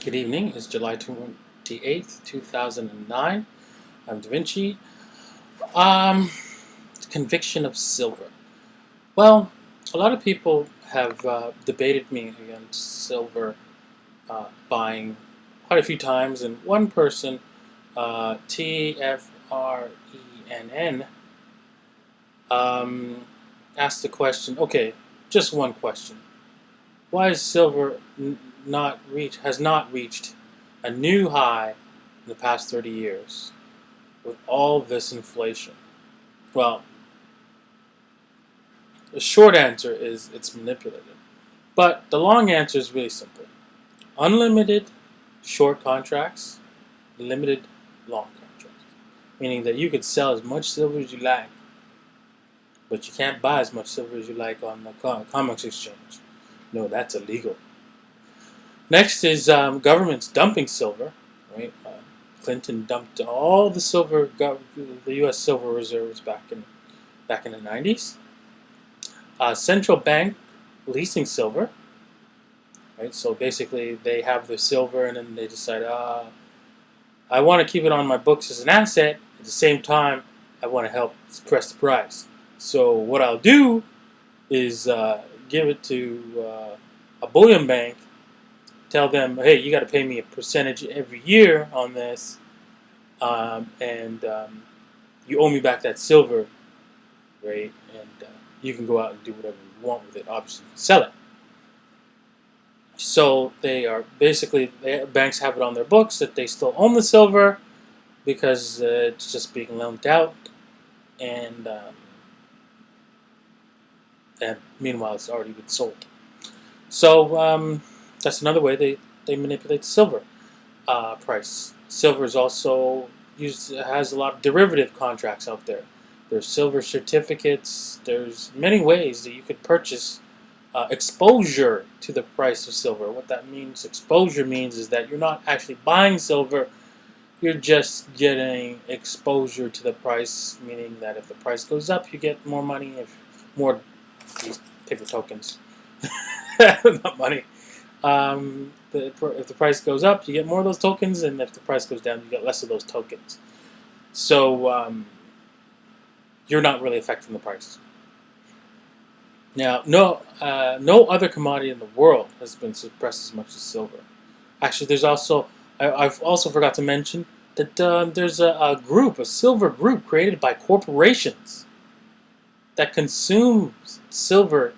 Good evening. It's July 28th, 2009. I'm Da Vinci. Um, Conviction of silver. Well, a lot of people have debated me against silver buying quite a few times, and one person, TFRENN, um, asked the question. Okay, just one question: why is silver has not reached a new high in the past 30 years with all this inflation? Well, the short answer is it's manipulated. But the long answer is really simple. Unlimited short contracts, limited long contracts. Meaning that you could sell as much silver as you like, but you can't buy as much silver as you like on the comics exchange. No, that's illegal. Next is governments dumping silver. Right, Clinton dumped all the silver, the U.S. silver reserves back in the 90s. Central bank leasing silver. Right, so basically they have the silver and then they decide, I want to keep it on my books as an asset. At the same time, I want to help suppress the price. So what I'll do is give it to a bullion bank. Tell them, hey, you got to pay me a percentage every year on this, and you owe me back that silver, right? And you can go out and do whatever you want with it. Obviously, you can sell it. So they are basically, banks have it on their books that they still own the silver because it's just being loaned out, and meanwhile it's already been sold. So that's another way they manipulate the silver price. Silver is also has a lot of derivative contracts out there. There's silver certificates. There's many ways that you could purchase exposure to the price of silver. What that means, exposure means, is that you're not actually buying silver. You're just getting exposure to the price, meaning that if the price goes up, you get more money. If more these paper tokens, not money. If the price goes up, you get more of those tokens, and if the price goes down, you get less of those tokens. So you're not really affecting the price. Now, no other commodity in the world has been suppressed as much as silver. Actually, there's also I've also forgot to mention that there's a silver group created by corporations that consumes silver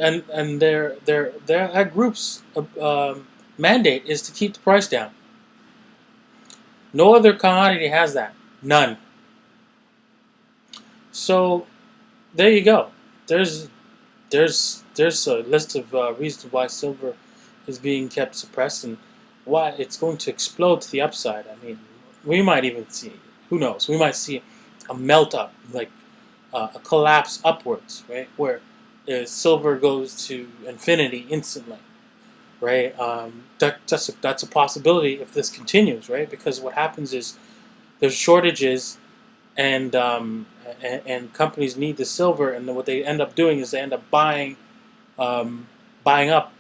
and their group's mandate is to keep the price down. No other commodity has that. None. So there you go. There's a list of reasons why silver is being kept suppressed and why it's going to explode to the upside. I mean, we might even see, who knows, we might see a melt up, like a collapse upwards, right? Where silver goes to infinity instantly, right? That's a possibility if this continues, right? Because what happens is there's shortages and and companies need the silver, and then what they end up doing is they end up buying up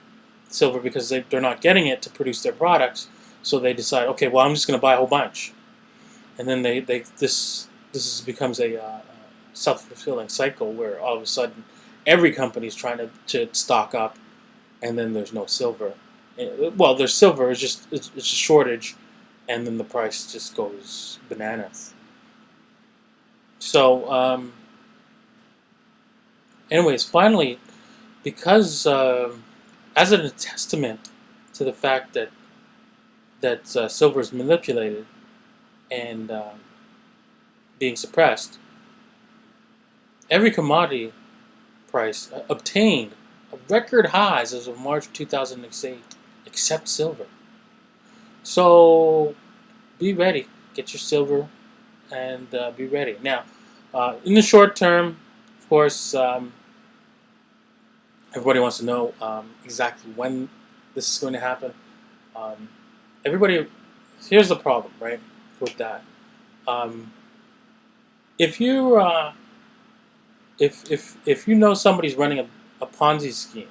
silver because they're not getting it to produce their products. So they decide, okay, well, I'm just going to buy a whole bunch, and then this becomes a self-fulfilling cycle where all of a sudden every company is trying to stock up, and then there's no silver. Well, there's silver, it's a shortage, and then the price just goes bananas. So, anyways, finally, because as a testament to the fact that silver is manipulated and being suppressed, every commodity price obtained a record highs as of March 2008, except silver. So, be ready. Get your silver and be ready. Now, in the short term, of course, everybody wants to know exactly when this is going to happen. Um, everybody, here's the problem, right? With that, if you if you know somebody's running a Ponzi scheme,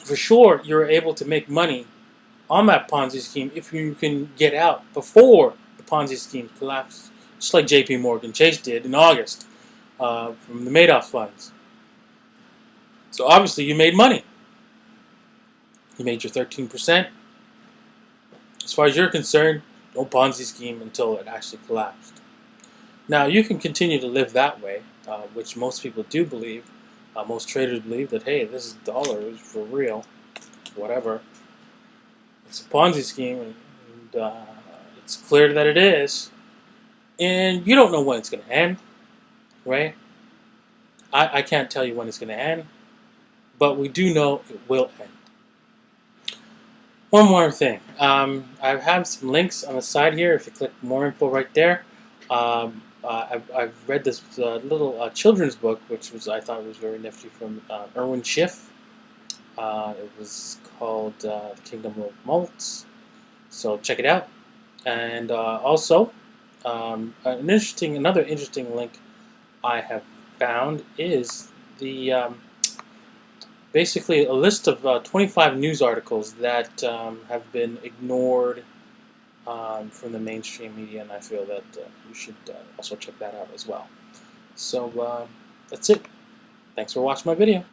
for sure you're able to make money on that Ponzi scheme if you can get out before the Ponzi scheme collapses, just like J.P. Morgan Chase did in August from the Madoff funds. So obviously you made money. You made your 13%. As far as you're concerned, no Ponzi scheme until it actually collapsed. Now you can continue to live that way, which most people do believe. Most traders believe that, hey, this dollar is for real, whatever. It's a Ponzi scheme, and it's clear that it is. And you don't know when it's going to end, right? I can't tell you when it's going to end, but we do know it will end. One more thing. I have some links on the side here. If you click more info right there, I've read this little children's book, which I thought was very nifty, from Erwin Schiff. It was called The Kingdom of Moltz. So check it out. And also, another interesting link I have found is the basically a list of 25 news articles that have been ignored from the mainstream media, and I feel that you should also check that out as well. So that's it. Thanks for watching my video.